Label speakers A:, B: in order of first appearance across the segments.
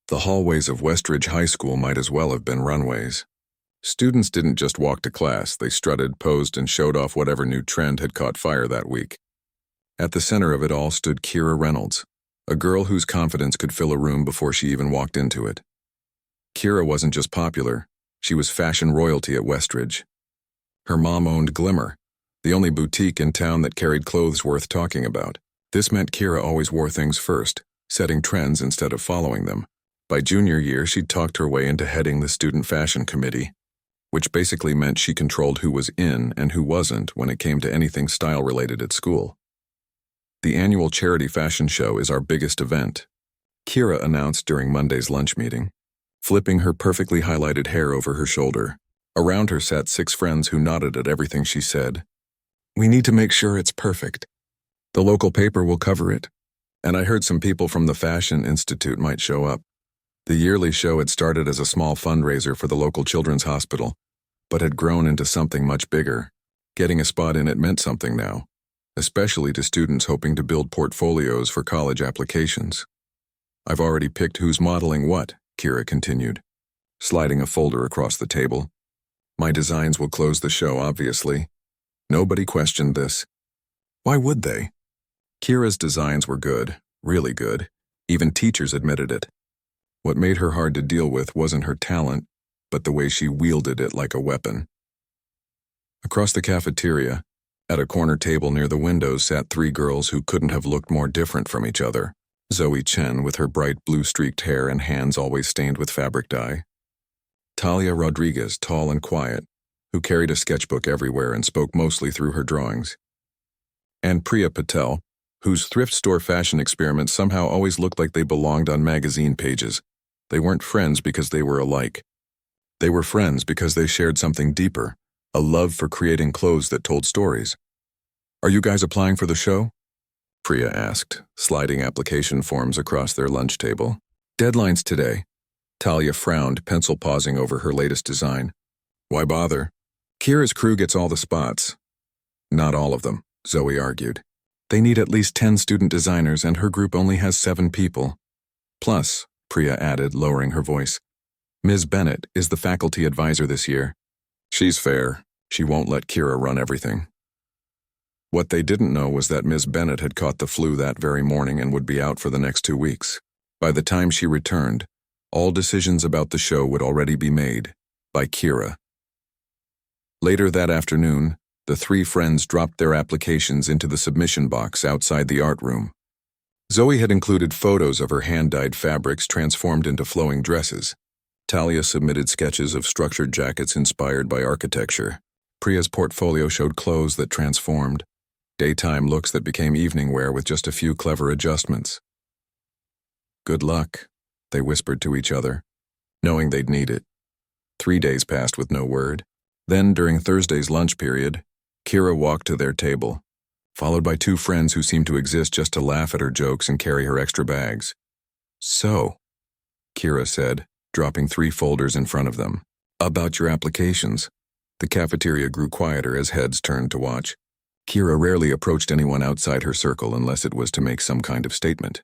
A: The hallways of Westridge High School might as well have been runways. Students didn't just walk to class, they strutted, posed, and showed off whatever new trend had caught fire that week. At the center of it all stood Kira Reynolds, a girl whose confidence could fill a room before she even walked into it. Kira wasn't just popular, she was fashion royalty at Westridge. Her mom owned Glimmer, the only boutique in town that carried clothes worth talking about. This meant Kira always wore things first, setting trends instead of following them. By junior year, she'd talked her way into heading the student fashion committee, which basically meant she controlled who was in and who wasn't when it came to anything style-related at school. The annual charity fashion show is our biggest event, Kira announced during Monday's lunch meeting, flipping her perfectly highlighted hair over her shoulder. Around her sat 6 friends who nodded at everything she said. "We need to make sure it's perfect. The local paper will cover it. And I heard some people from the Fashion Institute might show up." The yearly show had started as a small fundraiser for the local children's hospital, but had grown into something much bigger. Getting a spot in it meant something now, especially to students hoping to build portfolios for college applications. "I've already picked who's modeling what," Kira continued, sliding a folder across the table. "My designs will close the show, obviously." Nobody questioned this. Why would they? Kira's designs were good, really good. Even teachers admitted it. What made her hard to deal with wasn't her talent, but the way she wielded it like a weapon. Across the cafeteria, at a corner table near the windows, sat 3 girls who couldn't have looked more different from each other. Zoe Chen, with her bright blue-streaked hair and hands always stained with fabric dye. Talia Rodriguez, tall and quiet, who carried a sketchbook everywhere and spoke mostly through her drawings. And Priya Patel, whose thrift store fashion experiments somehow always looked like they belonged on magazine pages. They weren't friends because they were alike. They were friends because they shared something deeper, a love for creating clothes that told stories. "Are you guys applying for the show?" Priya asked, sliding application forms across their lunch table. "Deadline's today." Talia frowned, pencil pausing over her latest design. "Why bother? Kira's crew gets all the spots." "Not all of them," Zoe argued. "They need at least 10 student designers and her group only has 7 people. Plus," Priya added, lowering her voice, "Ms. Bennett is the faculty advisor this year. She's fair. She won't let Kira run everything." What they didn't know was that Ms. Bennett had caught the flu that very morning and would be out for the next 2 weeks. By the time she returned, all decisions about the show would already be made by Kira. Later that afternoon, the 3 friends dropped their applications into the submission box outside the art room. Zoe had included photos of her hand-dyed fabrics transformed into flowing dresses. Talia submitted sketches of structured jackets inspired by architecture. Priya's portfolio showed clothes that transformed, daytime looks that became evening wear with just a few clever adjustments. "Good luck," they whispered to each other, knowing they'd need it. 3 days passed with no word. Then, during Thursday's lunch period, Kira walked to their table, followed by 2 friends who seemed to exist just to laugh at her jokes and carry her extra bags. "So," Kira said, dropping 3 folders in front of them. "About your applications." The cafeteria grew quieter as heads turned to watch. Kira rarely approached anyone outside her circle unless it was to make some kind of statement.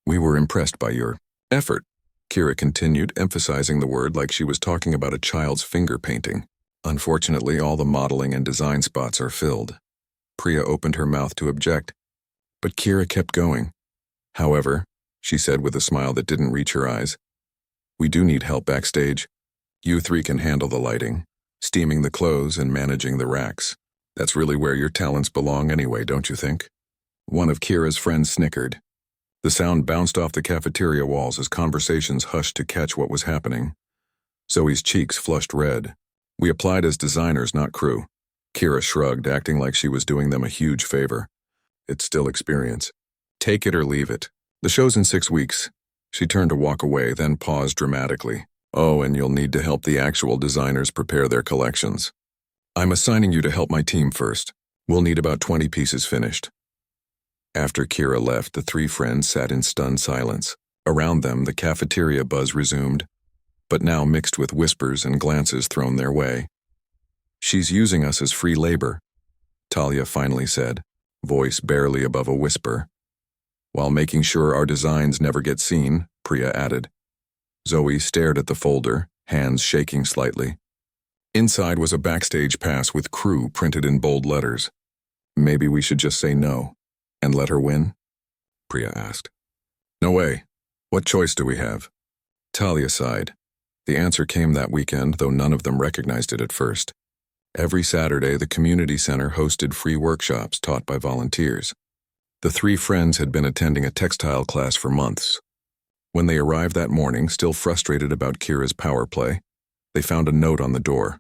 A: "We were impressed by your effort," Kira continued, emphasizing the word like she was talking about a child's finger painting. "Unfortunately, all the modeling and design spots are filled." Priya opened her mouth to object, but Kira kept going. "However," she said with a smile that didn't reach her eyes, "we do need help backstage. You 3 can handle the lighting, steaming the clothes, and managing the racks. That's really where your talents belong anyway, don't you think?" One of Kira's friends snickered. The sound bounced off the cafeteria walls as conversations hushed to catch what was happening. Zoe's cheeks flushed red. "We applied as designers, not crew." Kira shrugged, acting like she was doing them a huge favor. "It's still experience. Take it or leave it. The show's in 6 weeks." She turned to walk away, then paused dramatically. "Oh, and you'll need to help the actual designers prepare their collections. I'm assigning you to help my team first. We'll need about 20 pieces finished." After Kira left, the 3 friends sat in stunned silence. Around them, the cafeteria buzz resumed, but now mixed with whispers and glances thrown their way. "She's using us as free labor," Talia finally said, voice barely above a whisper. "While making sure our designs never get seen," Priya added. Zoe stared at the folder, hands shaking slightly. Inside was a backstage pass with crew printed in bold letters. Maybe we should just say no and let her win? Priya asked. No way. What choice do we have? Talia sighed. The answer came that weekend, though none of them recognized it at first. Every Saturday, the community center hosted free workshops taught by volunteers. The three friends had been attending a textile class for months. When they arrived that morning, still frustrated about Kira's power play, they found a note on the door.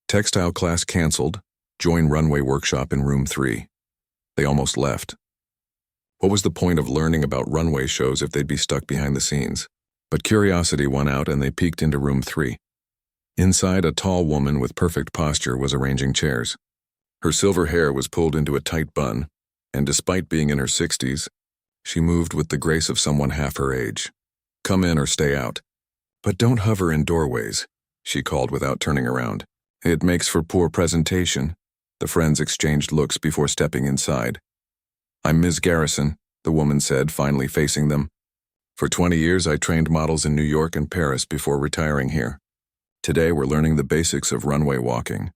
A: Textile class canceled. Join Runway workshop in room 3. They almost left. What was the point of learning about runway shows if they'd be stuck behind the scenes? But curiosity won out and they peeked into room 3. Inside, a tall woman with perfect posture was arranging chairs. Her silver hair was pulled into a tight bun, and despite being in her 60s, she moved with the grace of someone half her age. Come in or stay out. But don't hover in doorways, she called without turning around. It makes for poor presentation. The friends exchanged looks before stepping inside. I'm Ms. Garrison, the woman said, finally facing them. For 20 years, I trained models in New York and Paris before retiring here. Today, we're learning the basics of runway walking.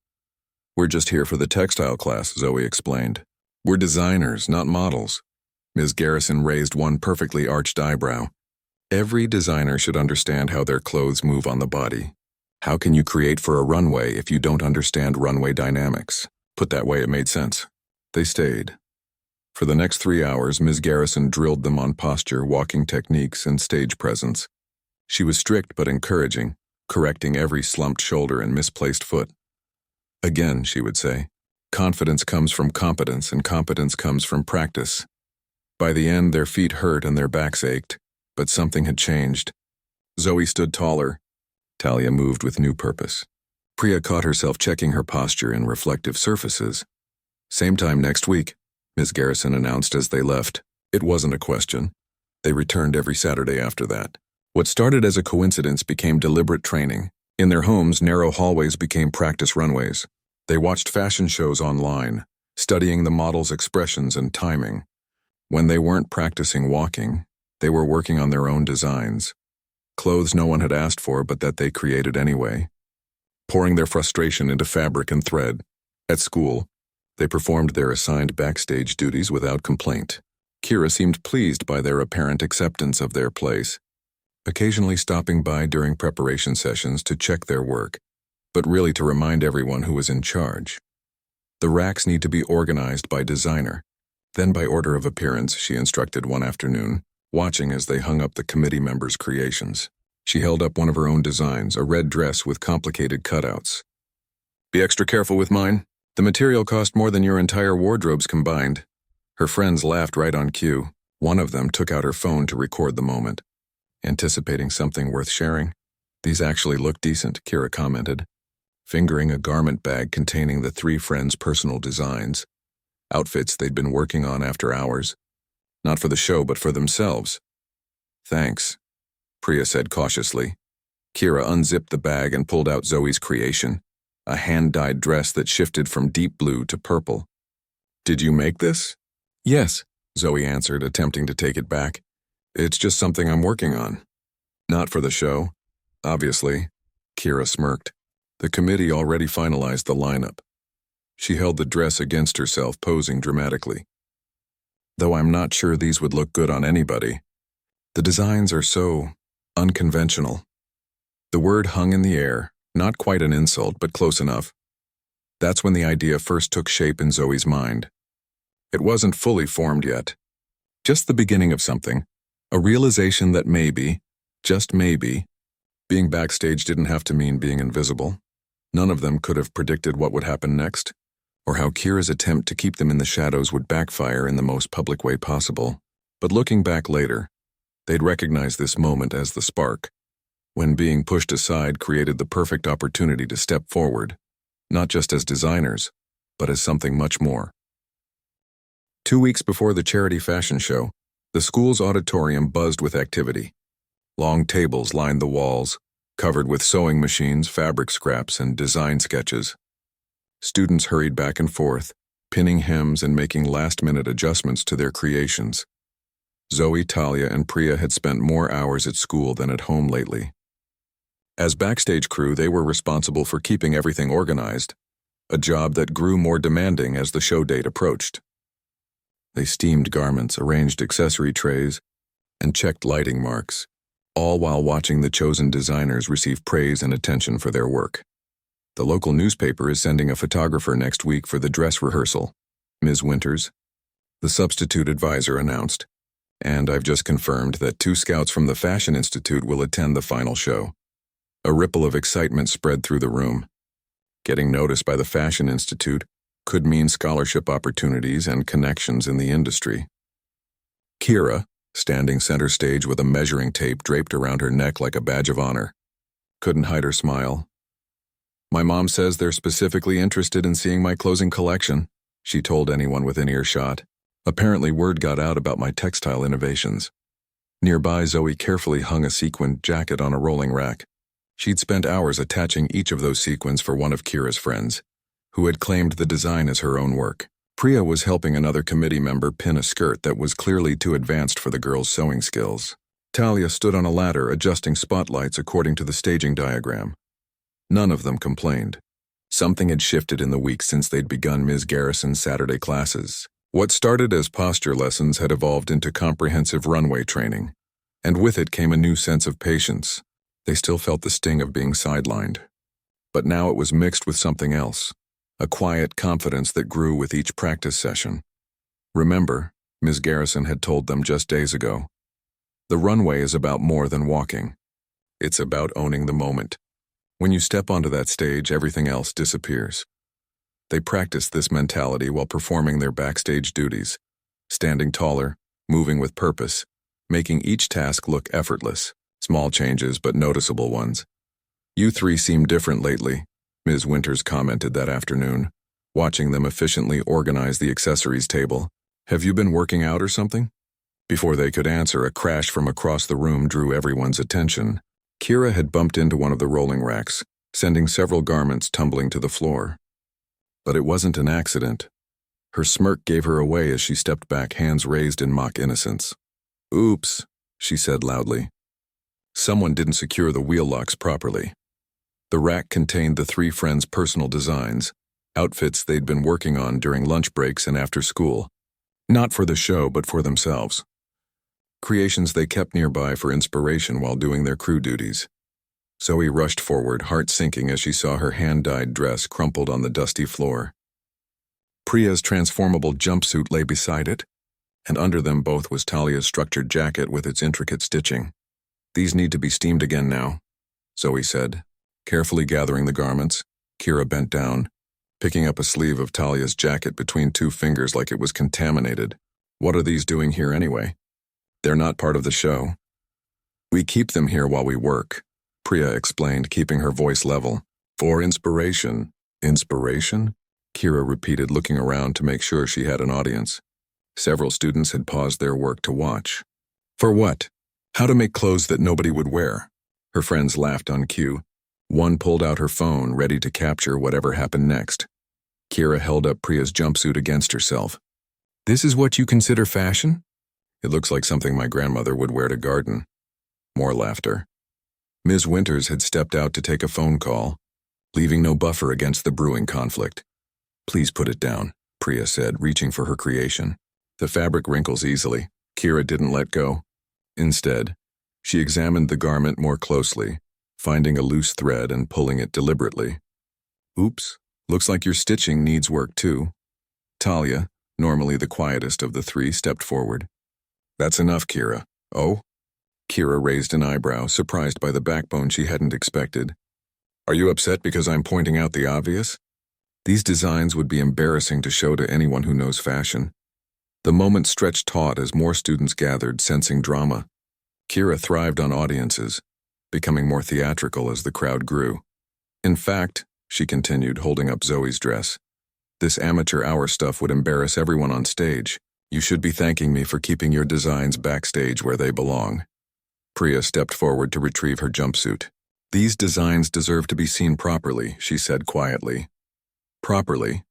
A: We're just here for the textile class, Zoe explained. We're designers, not models. Ms. Garrison raised one perfectly arched eyebrow. Every designer should understand how their clothes move on the body. How can you create for a runway if you don't understand runway dynamics? Put that way, it made sense. They stayed. For the next 3 hours, Ms. Garrison drilled them on posture, walking techniques, and stage presence. She was strict but encouraging, correcting every slumped shoulder and misplaced foot. Again, she would say, confidence comes from competence, and competence comes from practice. By the end, their feet hurt and their backs ached, but something had changed. Zoe stood taller. Talia moved with new purpose. Priya caught herself checking her posture and reflective surfaces. Same time next week, Ms. Garrison announced as they left. It wasn't a question. They returned every Saturday after that. What started as a coincidence became deliberate training. In their homes, narrow hallways became practice runways. They watched fashion shows online, studying the models' expressions and timing. When they weren't practicing walking, they were working on their own designs. Clothes no one had asked for, but that they created anyway. Pouring their frustration into fabric and thread. At school, they performed their assigned backstage duties without complaint. Kira seemed pleased by their apparent acceptance of their place, occasionally stopping by during preparation sessions to check their work, but really to remind everyone who was in charge. The racks need to be organized by designer. Then by order of appearance, she instructed one afternoon, watching as they hung up the committee members' creations. She held up one of her own designs, a red dress with complicated cutouts. Be extra careful with mine. The material cost more than your entire wardrobes combined. Her friends laughed right on cue. One of them took out her phone to record the moment. Anticipating something worth sharing. These actually look decent, Kira commented, fingering a garment bag containing the three friends' personal designs. Outfits they'd been working on after hours. Not for the show, but for themselves. Thanks, Priya said cautiously. Kira unzipped the bag and pulled out Zoe's creation, a hand-dyed dress that shifted from deep blue to purple. Did you make this? Yes, Zoe answered, attempting to take it back. It's just something I'm working on. Not for the show, obviously, Kira smirked. The committee already finalized the lineup. She held the dress against herself, posing dramatically. Though I'm not sure these would look good on anybody. The designs are so unconventional. The word hung in the air, not quite an insult, but close enough. That's when the idea first took shape in Zoe's mind. It wasn't fully formed yet. Just the beginning of something. A realization that maybe, just maybe, being backstage didn't have to mean being invisible. None of them could have predicted what would happen next, or how Kira's attempt to keep them in the shadows would backfire in the most public way possible. But looking back later, they'd recognize this moment as the spark, when being pushed aside created the perfect opportunity to step forward, not just as designers, but as something much more. 2 weeks before the charity fashion show, the school's auditorium buzzed with activity. Long tables lined the walls, covered with sewing machines, fabric scraps, and design sketches. Students hurried back and forth, pinning hems and making last-minute adjustments to their creations. Zoe, Talia, and Priya had spent more hours at school than at home lately. As backstage crew, they were responsible for keeping everything organized, a job that grew more demanding as the show date approached. They steamed garments, arranged accessory trays, and checked lighting marks, all while watching the chosen designers receive praise and attention for their work. The local newspaper is sending a photographer next week for the dress rehearsal, Ms. Winters, the substitute advisor announced, and I've just confirmed that 2 scouts from the Fashion Institute will attend the final show. A ripple of excitement spread through the room. Getting noticed by the Fashion Institute could mean scholarship opportunities and connections in the industry. Kira, standing center stage with a measuring tape draped around her neck like a badge of honor, couldn't hide her smile. "My mom says they're specifically interested in seeing my closing collection," she told anyone within earshot. Apparently word got out about my textile innovations. Nearby, Zoe carefully hung a sequined jacket on a rolling rack. She'd spent hours attaching each of those sequins for one of Kira's friends, who had claimed the design as her own work. Priya was helping another committee member pin a skirt that was clearly too advanced for the girl's sewing skills. Talia stood on a ladder adjusting spotlights according to the staging diagram. None of them complained. Something had shifted in the weeks since they'd begun Ms. Garrison's Saturday classes. What started as posture lessons had evolved into comprehensive runway training, and with it came a new sense of patience. They still felt the sting of being sidelined. But now it was mixed with something else, a quiet confidence that grew with each practice session. Remember, Ms. Garrison had told them just days ago, the runway is about more than walking. It's about owning the moment. When you step onto that stage, everything else disappears. They practiced this mentality while performing their backstage duties, standing taller, moving with purpose, making each task look effortless, small changes but noticeable ones. "You 3 seem different lately," Ms. Winters commented that afternoon, watching them efficiently organize the accessories table. "Have you been working out or something?" Before they could answer, a crash from across the room drew everyone's attention. Kira had bumped into one of the rolling racks, sending several garments tumbling to the floor. But it wasn't an accident. Her smirk gave her away as she stepped back, hands raised in mock innocence. "Oops," she said loudly. Someone didn't secure the wheel locks properly. The rack contained the 3 friends' personal designs, outfits they'd been working on during lunch breaks and after school. Not for the show, but for themselves. Creations they kept nearby for inspiration while doing their crew duties. Zoe rushed forward, heart sinking as she saw her hand-dyed dress crumpled on the dusty floor. Priya's transformable jumpsuit lay beside it, and under them both was Talia's structured jacket with its intricate stitching. "These need to be steamed again now," Zoe said. Carefully gathering the garments, Kira bent down, picking up a sleeve of Talia's jacket between 2 fingers like it was contaminated. "What are these doing here anyway?" "They're not part of the show. We keep them here while we work," Priya explained, keeping her voice level. "For inspiration." "Inspiration?" Kira repeated, looking around to make sure she had an audience. Several students had paused their work to watch. "For what?" "How to make clothes that nobody would wear." Her friends laughed on cue. One pulled out her phone, ready to capture whatever happened next. Kira held up Priya's jumpsuit against herself. "This is what you consider fashion?" "It looks like something my grandmother would wear to garden." More laughter. Ms. Winters had stepped out to take a phone call, leaving no buffer against the brewing conflict. "Please put it down," Priya said, reaching for her creation. "The fabric wrinkles easily." Kira didn't let go. Instead, she examined the garment more closely, finding a loose thread and pulling it deliberately. "Oops, looks like your stitching needs work too." Talia, normally the quietest of the 3, stepped forward. "That's enough, Kira." "Oh?" Kira raised an eyebrow, surprised by the backbone she hadn't expected. "Are you upset because I'm pointing out the obvious?" These designs would be embarrassing to show to anyone who knows fashion. The moment stretched taut as more students gathered, sensing drama. Kira thrived on audiences, becoming more theatrical as the crowd grew. "In fact," she continued, holding up Zoe's dress, "this amateur hour stuff would embarrass everyone on stage. You should be thanking me for keeping your designs backstage where they belong." Priya stepped forward to retrieve her jumpsuit. "These designs deserve to be seen properly," she said quietly. "Properly?"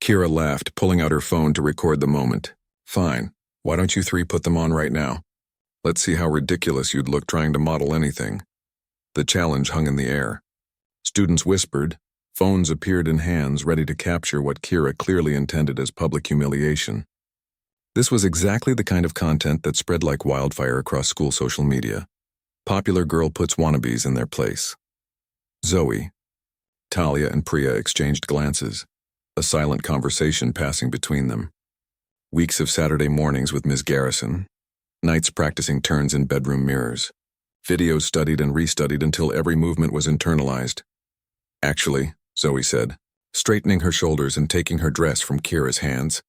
A: Kira laughed, pulling out her phone to record the moment. "Fine. Why don't you 3 put them on right now?" Let's see how ridiculous you'd look trying to model anything. The challenge hung in the air. Students whispered. Phones appeared in hands ready to capture what Kira clearly intended as public humiliation. This was exactly the kind of content that spread like wildfire across school social media. Popular girl puts wannabes in their place. Zoe, Talia, and Priya exchanged glances, a silent conversation passing between them. Weeks of Saturday mornings with Ms. Garrison, nights practicing turns in bedroom mirrors, videos studied and restudied until every movement was internalized. Actually, Zoe said, straightening her shoulders and taking her dress from Kira's hands,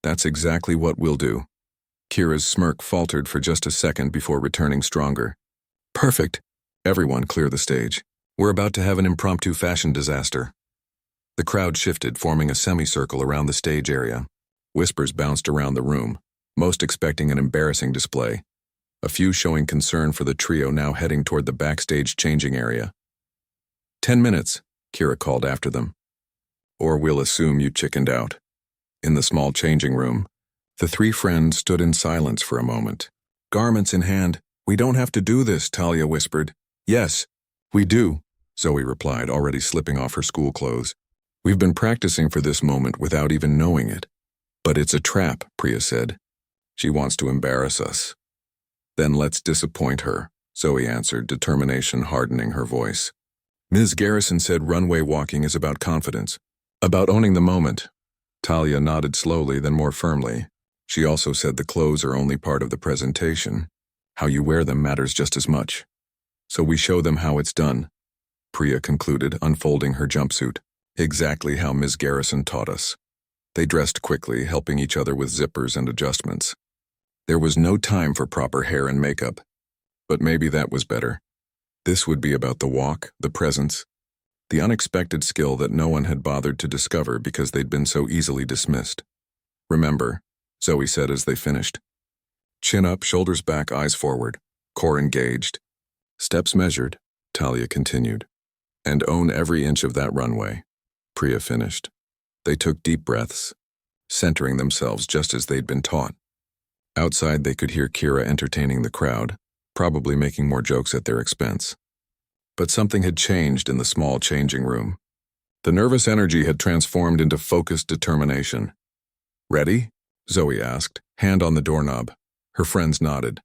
A: that's exactly what we'll do. Kira's smirk faltered for just a second before returning stronger. Perfect. Everyone clear the stage. We're about to have an impromptu fashion disaster. The crowd shifted, forming a semicircle around the stage area. Whispers bounced around the room, most expecting an embarrassing display. A few showing concern for the trio now heading toward the backstage changing area. 10 minutes, Kira called after them. Or we'll assume you chickened out. In the small changing room, the three friends stood in silence for a moment. Garments in hand. We don't have to do this, Talia whispered. Yes, we do, Zoe replied, already slipping off her school clothes. We've been practicing for this moment without even knowing it. But it's a trap, Priya said. She wants to embarrass us. Then let's disappoint her, Zoe answered, determination hardening her voice. Ms. Garrison said runway walking is about confidence, about owning the moment. Talia nodded slowly, then more firmly. She also said the clothes are only part of the presentation. How you wear them matters just as much. So we show them how it's done, Priya concluded, unfolding her jumpsuit. Exactly how Ms. Garrison taught us. They dressed quickly, helping each other with zippers and adjustments. There was no time for proper hair and makeup. But maybe that was better. This would be about the walk, the presence, the unexpected skill that no one had bothered to discover because they'd been so easily dismissed. Remember, Zoe said as they finished. Chin up, shoulders back, eyes forward, core engaged. Steps measured, Talia continued. And own every inch of that runway, Priya finished. They took deep breaths, centering themselves just as they'd been taught. Outside, they could hear Kira entertaining the crowd, probably making more jokes at their expense. But something had changed in the small changing room. The nervous energy had transformed into focused determination. Ready? Zoe asked, hand on the doorknob. Her friends nodded.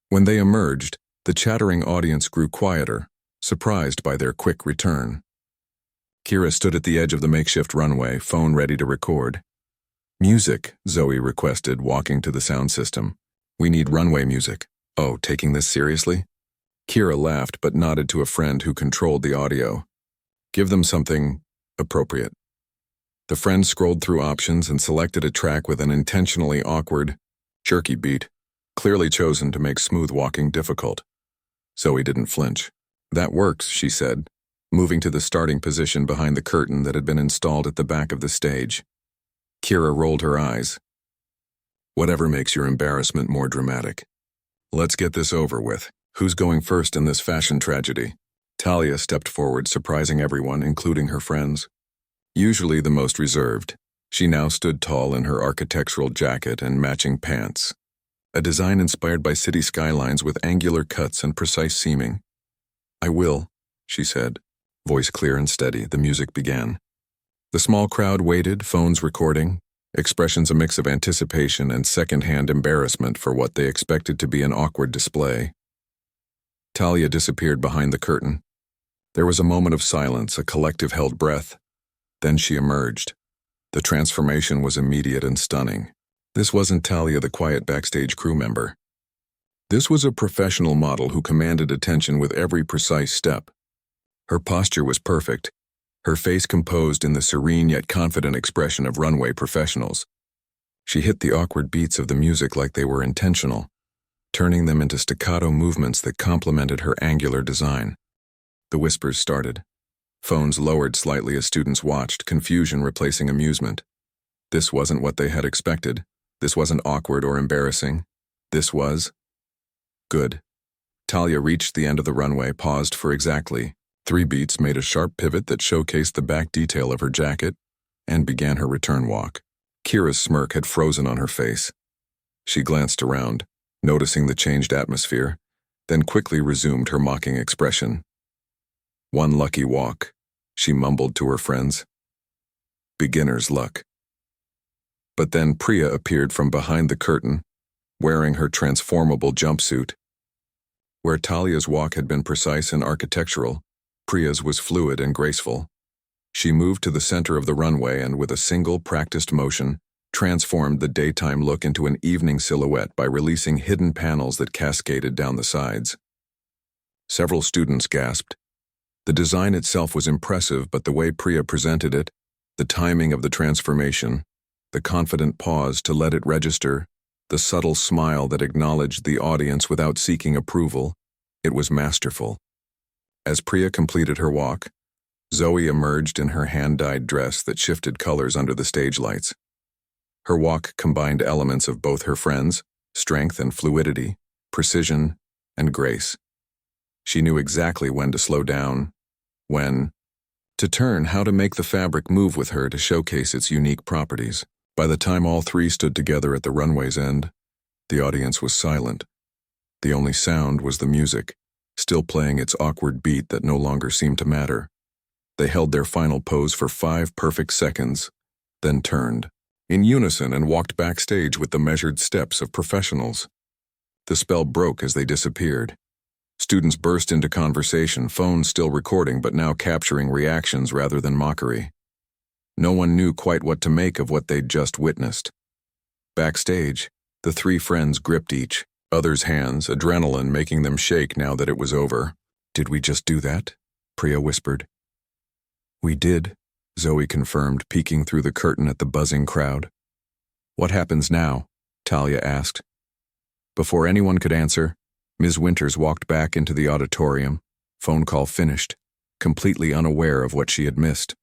A: When they emerged, the chattering audience grew quieter, surprised by their quick return. Kira stood at the edge of the makeshift runway, phone ready to record. Music, Zoe requested, walking to the sound system. We need runway music. Oh, taking this seriously? Kira laughed but nodded to a friend who controlled the audio. Give them something appropriate. The friend scrolled through options and selected a track with an intentionally awkward, jerky beat, clearly chosen to make smooth walking difficult. Zoe didn't flinch. That works, she said, moving to the starting position behind the curtain that had been installed at the back of the stage. Kira rolled her eyes. Whatever makes your embarrassment more dramatic. Let's get this over with. Who's going first in this fashion tragedy? Talia stepped forward, surprising everyone, including her friends. Usually the most reserved, she now stood tall in her architectural jacket and matching pants. A design inspired by city skylines with angular cuts and precise seaming. I will, she said, voice clear and steady. The music began. The small crowd waited, phones recording, expressions a mix of anticipation and second-hand embarrassment for what they expected to be an awkward display. Talia disappeared behind the curtain. There was a moment of silence, a collective held breath. Then she emerged. The transformation was immediate and stunning. This wasn't Talia, the quiet backstage crew member. This was a professional model who commanded attention with every precise step. Her posture was perfect, her face composed in the serene yet confident expression of runway professionals. She hit the awkward beats of the music like they were intentional, turning them into staccato movements that complemented her angular design. The whispers started. Phones lowered slightly as students watched, confusion replacing amusement. This wasn't what they had expected. This wasn't awkward or embarrassing. This was good. Talia reached the end of the runway, paused for exactly 3 beats, made a sharp pivot that showcased the back detail of her jacket, and began her return walk. Kira's smirk had frozen on her face. She glanced around. noticing the changed atmosphere, then quickly resumed her mocking expression. "One lucky walk," she mumbled to her friends. "Beginner's luck." But then Priya appeared from behind the curtain, wearing her transformable jumpsuit. Where Talia's walk had been precise and architectural, Priya's was fluid and graceful. She moved to the center of the runway and, with a single practiced motion, transformed the daytime look into an evening silhouette by releasing hidden panels that cascaded down the sides. Several students gasped. The design itself was impressive, but the way Priya presented it, the timing of the transformation, the confident pause to let it register, the subtle smile that acknowledged the audience without seeking approval, it was masterful. As Priya completed her walk, Zoe emerged in her hand-dyed dress that shifted colors under the stage lights. Her walk combined elements of both her friends, strength and fluidity, precision and grace. She knew exactly when to slow down, when to turn, how to make the fabric move with her to showcase its unique properties. By the time all three stood together at the runway's end, the audience was silent. The only sound was the music, still playing its awkward beat that no longer seemed to matter. They held their final pose for 5 perfect seconds, then turned, in unison, and walked backstage with the measured steps of professionals. The spell broke as they disappeared. Students burst into conversation, phones still recording but now capturing reactions rather than mockery. No one knew quite what to make of what they'd just witnessed. Backstage, the 3 friends gripped each other's hands, adrenaline making them shake now that it was over. "Did we just do that?" Priya whispered. "We did," Zoe confirmed, peeking through the curtain at the buzzing crowd. "What happens now?" Talia asked. Before anyone could answer, Ms. Winters walked back into the auditorium, phone call finished, completely unaware of what she had missed.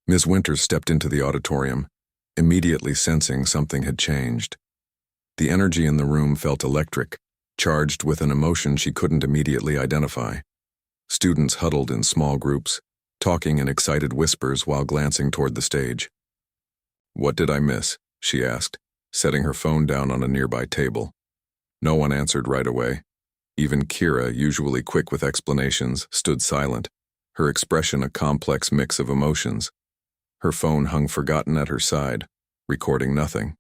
A: Ms. Winters stepped into the auditorium, immediately sensing something had changed. The energy in the room felt electric, charged with an emotion she couldn't immediately identify. Students huddled in small groups, talking in excited whispers while glancing toward the stage. "What did I miss?" she asked, setting her phone down on a nearby table. No one answered right away. Even Kira, usually quick with explanations, stood silent, her expression a complex mix of emotions. Her phone hung forgotten at her side, recording nothing.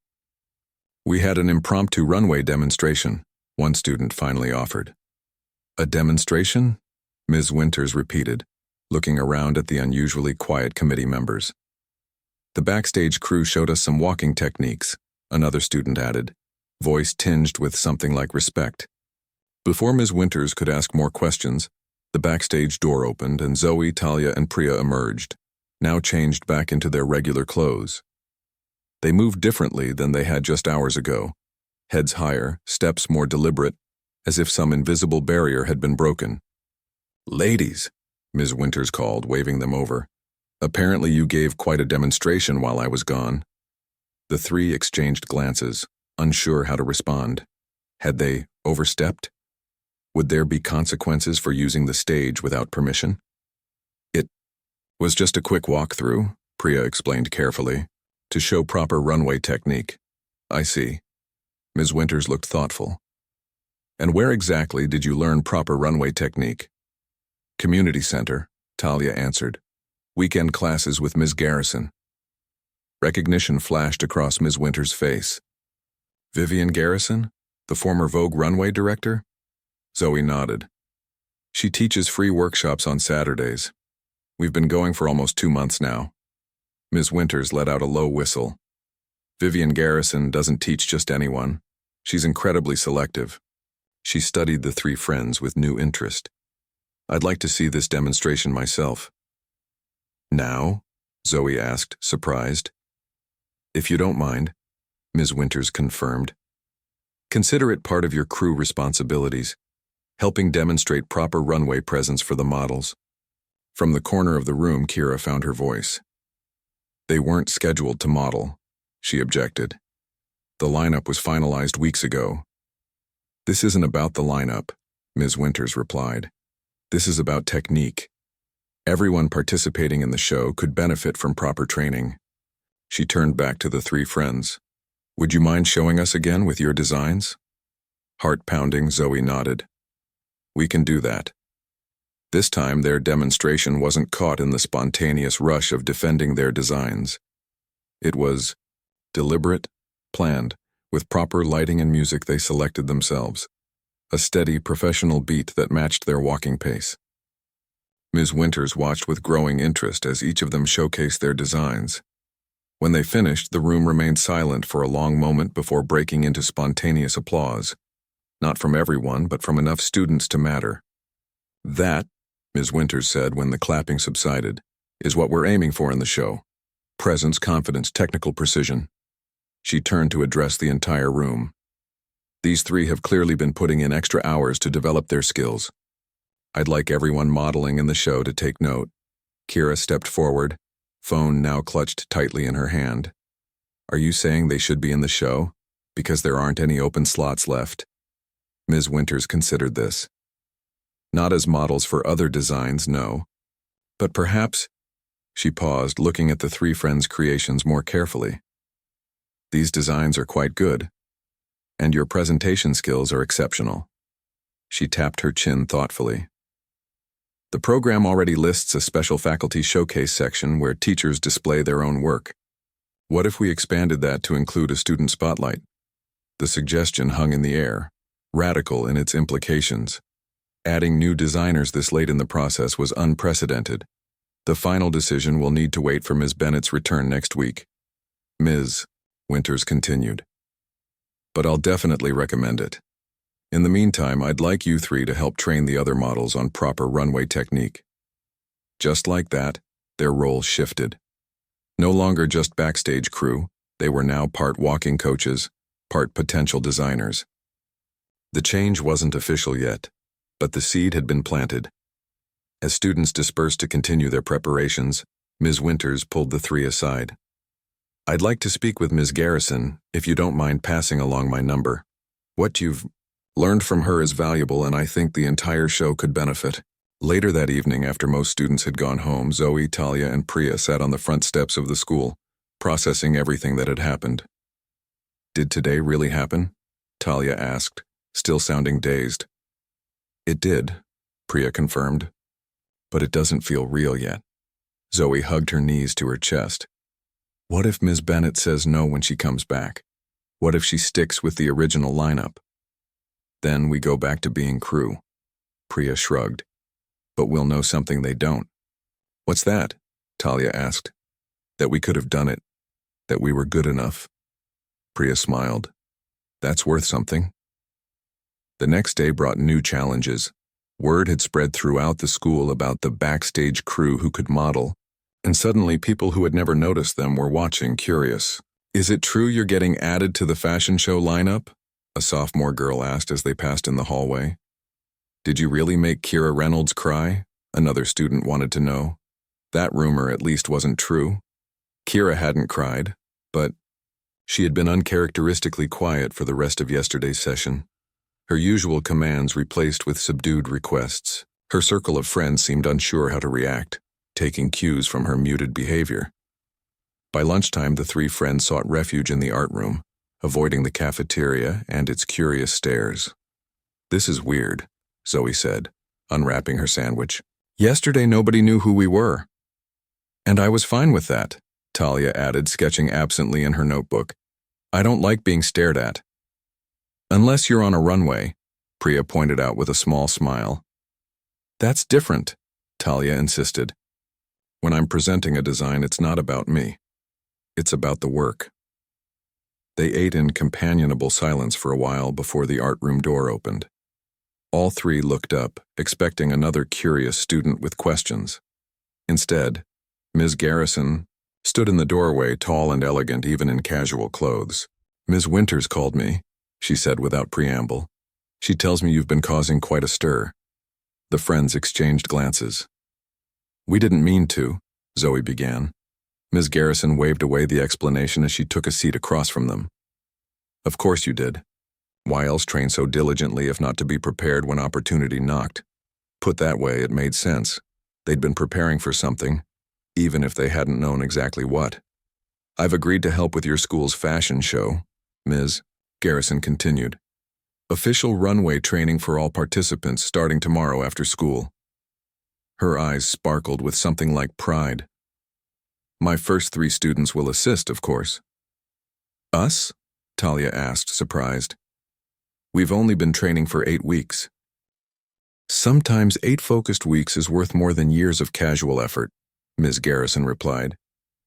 A: "We had an impromptu runway demonstration," one student finally offered. "A demonstration?" Ms. Winters repeated, looking around at the unusually quiet committee members. "The backstage crew showed us some walking techniques," another student added, voice tinged with something like respect. Before Ms. Winters could ask more questions, the backstage door opened and Zoe, Talia, and Priya emerged, now changed back into their regular clothes. They moved differently than they had just hours ago, heads higher, steps more deliberate, as if some invisible barrier had been broken. "Ladies," Ms. Winters called, waving them over. "Apparently you gave quite a demonstration while I was gone." The 3 exchanged glances, unsure how to respond. Had they overstepped? Would there be consequences for using the stage without permission? "It was just a quick walkthrough," Priya explained carefully, "to show proper runway technique." "I see." Ms. Winters looked thoughtful. "And where exactly did you learn proper runway technique?" "Community center," Talia answered. "Weekend classes with Ms. Garrison." Recognition flashed across Ms. Winters' face. "Vivian Garrison, the former Vogue runway director?" Zoe nodded. "She teaches free workshops on Saturdays. We've been going for almost 2 months now." Ms. Winters let out a low whistle. "Vivian Garrison doesn't teach just anyone. She's incredibly selective." She studied the 3 friends with new interest. "I'd like to see this demonstration myself." "Now?" Zoe asked, surprised. "If you don't mind," Ms. Winters confirmed. "Consider it part of your crew responsibilities, helping demonstrate proper runway presence for the models." From the corner of the room, Kira found her voice. "They weren't scheduled to model," she objected. "The lineup was finalized weeks ago." "This isn't about the lineup," Ms. Winters replied. "This is about technique. Everyone participating in the show could benefit from proper training." She turned back to the 3 friends. "Would you mind showing us again with your designs?" Heart pounding, Zoe nodded. We can do that. This time their demonstration wasn't caught in the spontaneous rush of defending their designs. It was deliberate, planned, with proper lighting and music they selected themselves. A steady, professional beat that matched their walking pace. Ms. Winters watched with growing interest as each of them showcased their designs. When they finished, the room remained silent for a long moment before breaking into spontaneous applause. Not from everyone, but from enough students to matter. That, Ms. Winters said when the clapping subsided, is what we're aiming for in the show. Presence, confidence, technical precision. She turned to address the entire room. These three have clearly been putting in extra hours to develop their skills. I'd like everyone modeling in the show to take note. Kira stepped forward, phone now clutched tightly in her hand. Are you saying they should be in the show? Because there aren't any open slots left? Ms. Winters considered this. Not as models for other designs, no. But perhaps, she paused, looking at the three friends' creations more carefully. These designs are quite good, and your presentation skills are exceptional. She tapped her chin thoughtfully. The program already lists a special faculty showcase section where teachers display their own work. What if we expanded that to include a student spotlight? The suggestion hung in the air, radical in its implications. Adding new designers this late in the process was unprecedented. The final decision will need to wait for Ms. Bennett's return next week. Ms. Winters continued. But I'll definitely recommend it. In the meantime, I'd like you three to help train the other models on proper runway technique. Just like that, their roles shifted. No longer just backstage crew, they were now part walking coaches, part potential designers. The change wasn't official yet, but the seed had been planted. As students dispersed to continue their preparations, Ms. Winters pulled the three aside. I'd like to speak with Ms. Garrison, if you don't mind passing along my number. What you've learned from her is valuable, and I think the entire show could benefit. Later that evening, after most students had gone home, Zoe, Talia, and Priya sat on the front steps of the school, processing everything that had happened. Did today really happen? Talia asked, still sounding dazed. It did, Priya confirmed. But it doesn't feel real yet. Zoe hugged her knees to her chest. What if Ms. Bennett says no when she comes back? What if she sticks with the original lineup? Then we go back to being crew. Priya shrugged. But we'll know something they don't. What's that? Talia asked. That we could have done it. That we were good enough. Priya smiled. That's worth something. The next day brought new challenges. Word had spread throughout the school about the backstage crew who could model, and suddenly people who had never noticed them were watching, curious. Is it true you're getting added to the fashion show lineup? A sophomore girl asked as they passed in the hallway. Did you really make Kira Reynolds cry? Another student wanted to know. That rumor at least wasn't true. Kira hadn't cried, but she had been uncharacteristically quiet for the rest of yesterday's session. Her usual commands replaced with subdued requests. Her circle of friends seemed unsure how to react, taking cues from her muted behavior. By lunchtime, the three friends sought refuge in the art room, avoiding the cafeteria and its curious stares. This is weird, Zoe said, unwrapping her sandwich. Yesterday nobody knew who we were. And I was fine with that, Talia added, sketching absently in her notebook. I don't like being stared at. Unless you're on a runway, Priya pointed out with a small smile. That's different, Talia insisted. When I'm presenting a design, it's not about me. It's about the work. They ate in companionable silence for a while before the art room door opened. All three looked up, expecting another curious student with questions. Instead, Ms. Garrison stood in the doorway, tall and elegant even in casual clothes. Ms. Winters called me, she said without preamble. She tells me you've been causing quite a stir. The friends exchanged glances. We didn't mean to, Zoe began. Ms. Garrison waved away the explanation as she took a seat across from them. Of course you did. Why else train so diligently if not to be prepared when opportunity knocked? Put that way, it made sense. They'd been preparing for something, even if they hadn't known exactly what. I've agreed to help with your school's fashion show, Ms. Garrison continued. Official runway training for all participants starting tomorrow after school. Her eyes sparkled with something like pride. My first 3 students will assist, of course. Us? Talia asked, surprised. We've only been training for 8 weeks. Sometimes 8 focused weeks is worth more than years of casual effort, Ms. Garrison replied.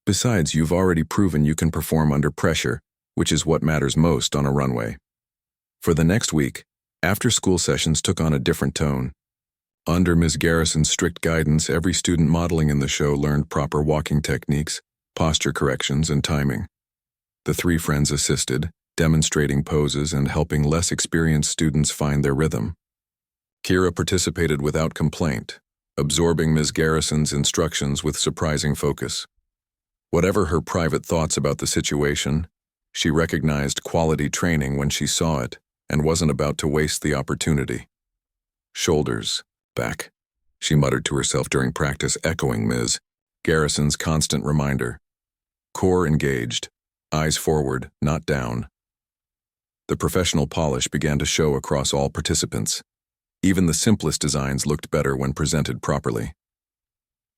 A: Besides, you've already proven you can perform under pressure, which is what matters most on a runway. For the next week, after-school sessions took on a different tone. Under Ms. Garrison's strict guidance, every student modeling in the show learned proper walking techniques, posture corrections, and timing. The 3 friends assisted, demonstrating poses and helping less experienced students find their rhythm. Kira participated without complaint, absorbing Ms. Garrison's instructions with surprising focus. Whatever her private thoughts about the situation, she recognized quality training when she saw it and wasn't about to waste the opportunity. Shoulders, back, she muttered to herself during practice, echoing Ms. Garrison's constant reminder. Core engaged, eyes forward, not down. The professional polish began to show across all participants. Even the simplest designs looked better when presented properly.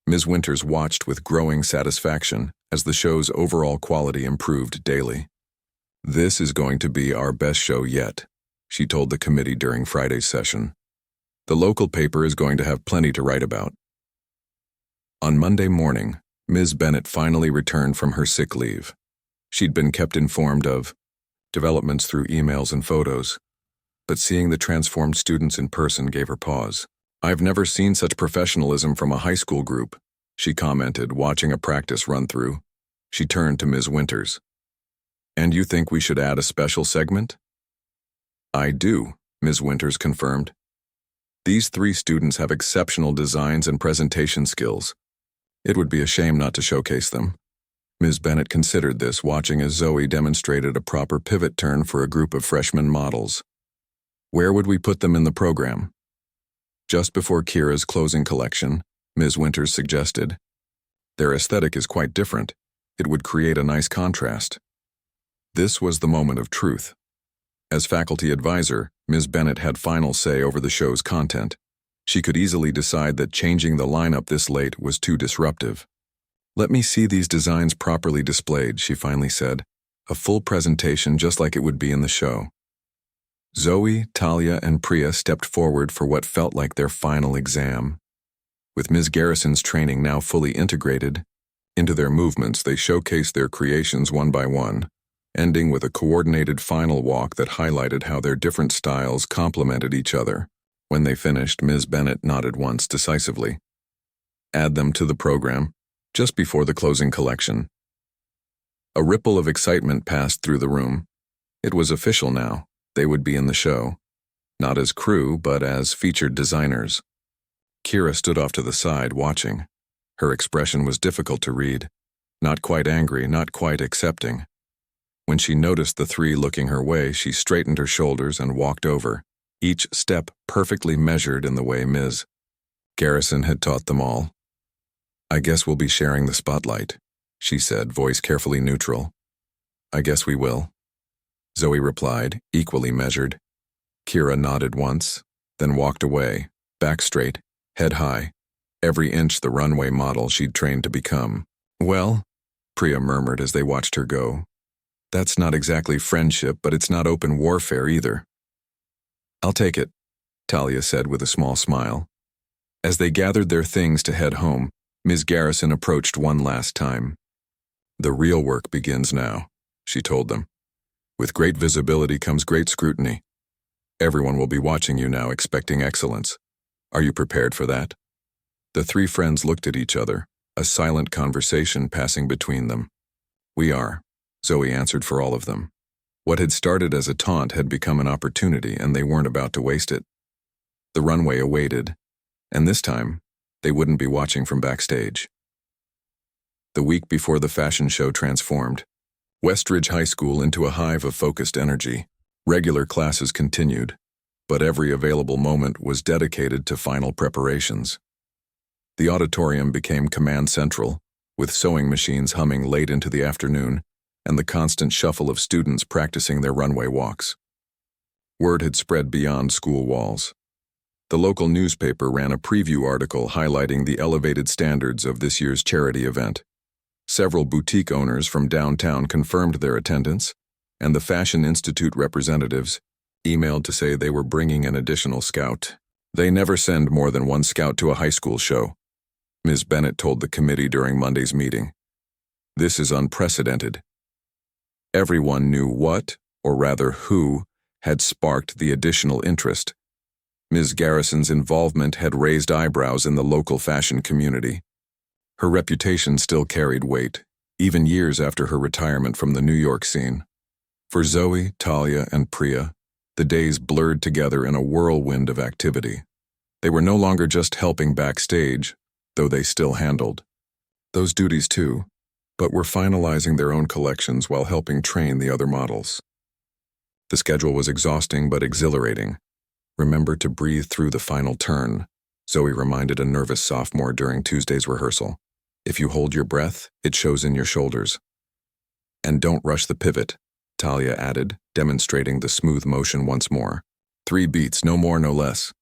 A: Ms. Winters watched with growing satisfaction as the show's overall quality improved daily. This is going to be our best show yet, she told the committee during Friday's session. The local paper is going to have plenty to write about. On Monday morning, Ms. Bennett finally returned from her sick leave. She'd been kept informed of developments through emails and photos, but seeing the transformed students in person gave her pause. I've never seen such professionalism from a high school group, she commented, watching a practice run-through. She turned to Ms. Winters. And you think we should add a special segment? I do, Ms. Winters confirmed. These 3 students have exceptional designs and presentation skills. It would be a shame not to showcase them. Ms. Bennett considered this, watching as Zoe demonstrated a proper pivot turn for a group of freshman models. Where would we put them in the program? Just before Kira's closing collection, Ms. Winters suggested. Their aesthetic is quite different. It would create a nice contrast. This was the moment of truth. As faculty advisor, Ms. Bennett had final say over the show's content. She could easily decide that changing the lineup this late was too disruptive. Let me see these designs properly displayed, she finally said. A full presentation just like it would be in the show. Zoe, Talia, and Priya stepped forward for what felt like their final exam. With Ms. Garrison's training now fully integrated into their movements, they showcased their creations one by one, ending with a coordinated final walk that highlighted how their different styles complemented each other. When they finished, Ms. Bennett nodded once decisively. Add them to the program, just before the closing collection. A ripple of excitement passed through the room. It was official now. They would be in the show. Not as crew, but as featured designers. Kira stood off to the side, watching. Her expression was difficult to read. Not quite angry, not quite accepting. When she noticed the 3 looking her way, she straightened her shoulders and walked over, each step perfectly measured in the way Ms. Garrison had taught them all. I guess we'll be sharing the spotlight, she said, voice carefully neutral. I guess we will. Zoe replied, equally measured. Kira nodded once, then walked away, back straight, head high, every inch the runway model she'd trained to become. Well, Priya murmured as they watched her go. That's not exactly friendship, but it's not open warfare either. I'll take it, Talia said with a small smile. As they gathered their things to head home, Ms. Garrison approached one last time. The real work begins now, she told them. With great visibility comes great scrutiny. Everyone will be watching you now, expecting excellence. Are you prepared for that? The 3 friends looked at each other, a silent conversation passing between them. We are, Zoe answered for all of them. What had started as a taunt had become an opportunity, and they weren't about to waste it. The runway awaited, and this time, they wouldn't be watching from backstage. The week before the fashion show transformed Westridge High School into a hive of focused energy. Regular classes continued, but every available moment was dedicated to final preparations. The auditorium became command central, with sewing machines humming late into the afternoon and the constant shuffle of students practicing their runway walks. Word had spread beyond school walls. The local newspaper ran a preview article highlighting the elevated standards of this year's charity event. Several boutique owners from downtown confirmed their attendance, and the Fashion Institute representatives emailed to say they were bringing an additional scout. They never send more than one scout to a high school show, Ms. Bennett told the committee during Monday's meeting. This is unprecedented. Everyone knew what, or rather who, had sparked the additional interest. Ms. Garrison's involvement had raised eyebrows in the local fashion community. Her reputation still carried weight, even years after her retirement from the New York scene. For Zoe, Talia, and Priya, the days blurred together in a whirlwind of activity. They were no longer just helping backstage, though they still handled those duties too, but were finalizing their own collections while helping train the other models. The schedule was exhausting but exhilarating. Remember to breathe through the final turn, Zoe reminded a nervous sophomore during Tuesday's rehearsal. If you hold your breath, it shows in your shoulders. And don't rush the pivot, Talia added, demonstrating the smooth motion once more. 3 beats, no more, no less.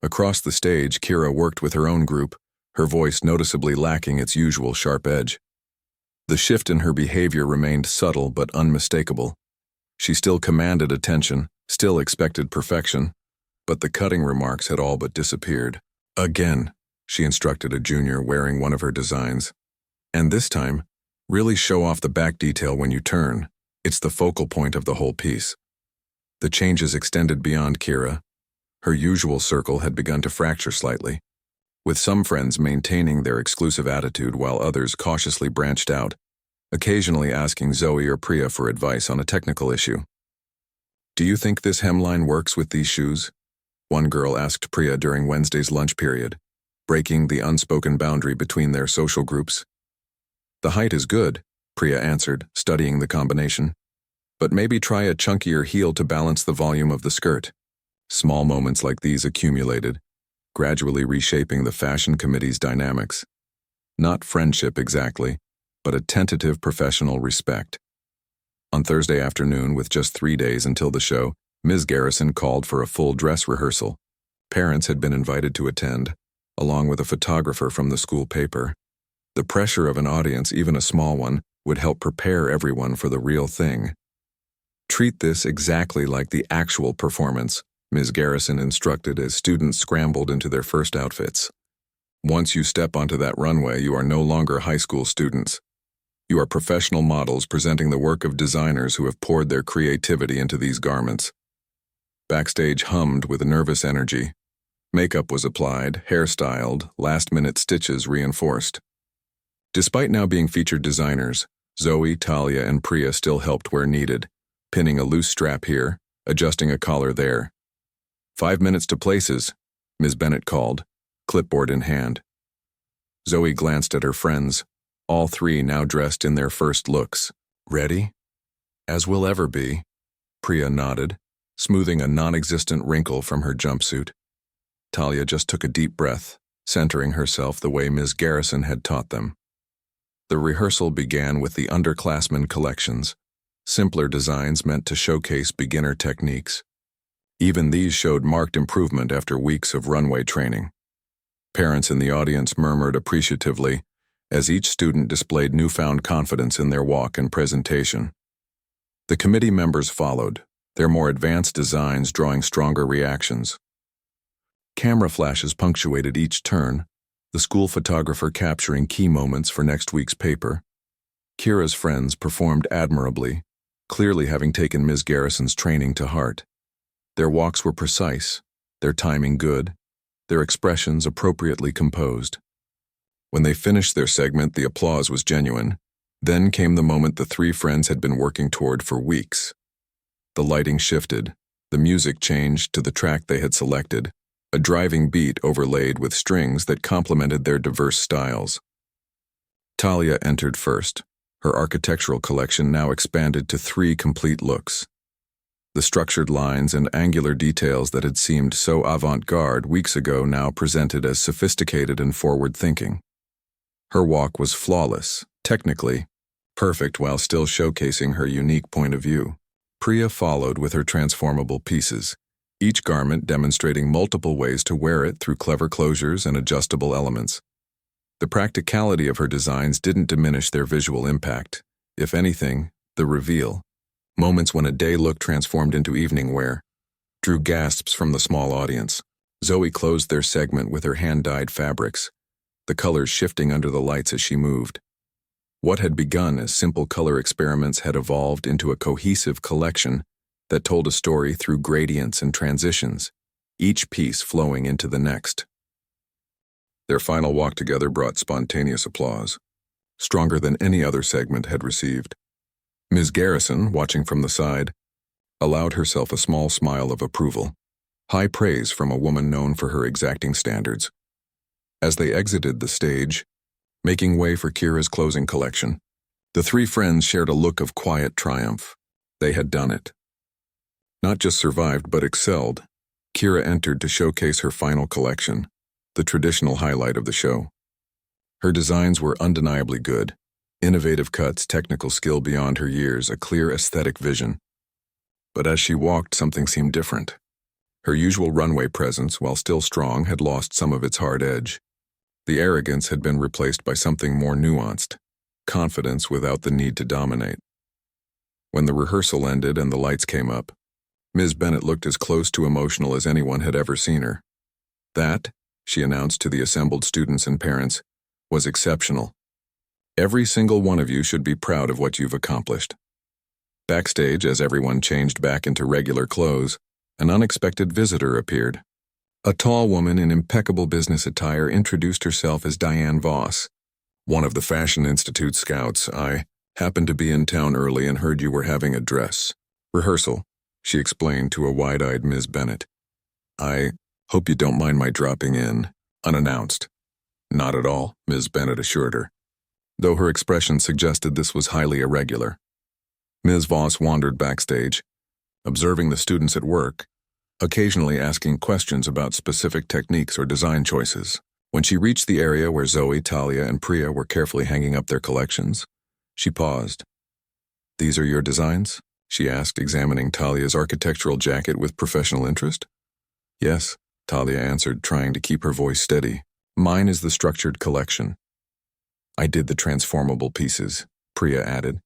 A: Across the stage, Kira worked with her own group, her voice noticeably lacking its usual sharp edge. The shift in her behavior remained subtle but unmistakable. She still commanded attention, still expected perfection, but the cutting remarks had all but disappeared. Again, she instructed a junior wearing one of her designs. And this time, really show off the back detail when you turn. It's the focal point of the whole piece. The changes extended beyond Kira. Her usual circle had begun to fracture slightly, with some friends maintaining their exclusive attitude while others cautiously branched out, occasionally asking Zoe or Priya for advice on a technical issue. Do you think this hemline works with these shoes? One girl asked Priya during Wednesday's lunch period, breaking the unspoken boundary between their social groups. The height is good, Priya answered, studying the combination. But maybe try a chunkier heel to balance the volume of the skirt. Small moments like these accumulated, gradually reshaping the fashion committee's dynamics. Not friendship exactly, but a tentative professional respect. On Thursday afternoon, with just 3 days until the show, Ms. Garrison called for a full dress rehearsal. Parents had been invited to attend, along with a photographer from the school paper. The pressure of an audience, even a small one, would help prepare everyone for the real thing. Treat this exactly like the actual performance, Ms. Garrison instructed as students scrambled into their first outfits. Once you step onto that runway, you are no longer high school students. You are professional models presenting the work of designers who have poured their creativity into these garments. Backstage hummed with nervous energy. Makeup was applied, hairstyled, last-minute stitches reinforced. Despite now being featured designers, Zoe, Talia, and Priya still helped where needed, pinning a loose strap here, adjusting a collar there. 5 minutes to places, Ms. Bennett called, clipboard in hand. Zoe glanced at her friends, all 3 now dressed in their first looks. Ready? As we'll ever be, Priya nodded, smoothing a non-existent wrinkle from her jumpsuit. Talia just took a deep breath, centering herself the way Ms. Garrison had taught them. The rehearsal began with the underclassmen collections, simpler designs meant to showcase beginner techniques. Even these showed marked improvement after weeks of runway training. Parents in the audience murmured appreciatively as each student displayed newfound confidence in their walk and presentation. The committee members followed, their more advanced designs drawing stronger reactions. Camera flashes punctuated each turn, the school photographer capturing key moments for next week's paper. Kira's friends performed admirably, clearly having taken Ms. Garrison's training to heart. Their walks were precise, their timing good, their expressions appropriately composed. When they finished their segment, the applause was genuine. Then came the moment the 3 friends had been working toward for weeks. The lighting shifted, the music changed to the track they had selected, a driving beat overlaid with strings that complemented their diverse styles. Talia entered first, her architectural collection now expanded to 3 complete looks. The structured lines and angular details that had seemed so avant-garde weeks ago now presented as sophisticated and forward-thinking. Her walk was flawless, technically, perfect while still showcasing her unique point of view. Priya followed with her transformable pieces, each garment demonstrating multiple ways to wear it through clever closures and adjustable elements. The practicality of her designs didn't diminish their visual impact. If anything, the reveal, moments when a day look transformed into evening wear, drew gasps from the small audience. Zoe closed their segment with her hand-dyed fabrics, the colors shifting under the lights as she moved. What had begun as simple color experiments had evolved into a cohesive collection that told a story through gradients and transitions, each piece flowing into the next. Their final walk together brought spontaneous applause, stronger than any other segment had received. Ms. Garrison, watching from the side, allowed herself a small smile of approval, high praise from a woman known for her exacting standards. As they exited the stage, making way for Kira's closing collection, the three friends shared a look of quiet triumph. They had done it. Not just survived, but excelled. Kira entered to showcase her final collection, the traditional highlight of the show. Her designs were undeniably good, innovative cuts, technical skill beyond her years, a clear aesthetic vision. But as she walked, something seemed different. Her usual runway presence, while still strong, had lost some of its hard edge. The arrogance had been replaced by something more nuanced, confidence without the need to dominate. When the rehearsal ended and the lights came up, Ms. Bennett looked as close to emotional as anyone had ever seen her. That, she announced to the assembled students and parents, was exceptional. Every single one of you should be proud of what you've accomplished. Backstage, as everyone changed back into regular clothes, an unexpected visitor appeared. A tall woman in impeccable business attire introduced herself as Diane Voss, one of the Fashion Institute scouts. "I happened to be in town early and heard you were having a dress rehearsal," she explained to a wide-eyed Ms. Bennett. "I hope you don't mind my dropping in, unannounced." "Not at all," Ms. Bennett assured her, though her expression suggested this was highly irregular. Ms. Voss wandered backstage, observing the students at work, occasionally asking questions about specific techniques or design choices. When she reached the area where Zoe, Talia, and Priya were carefully hanging up their collections, she paused. "These are your designs?" she asked, examining Talia's architectural jacket with professional interest. "Yes," Talia answered, trying to keep her voice steady. "Mine is the structured collection." "I did the transformable pieces," Priya added.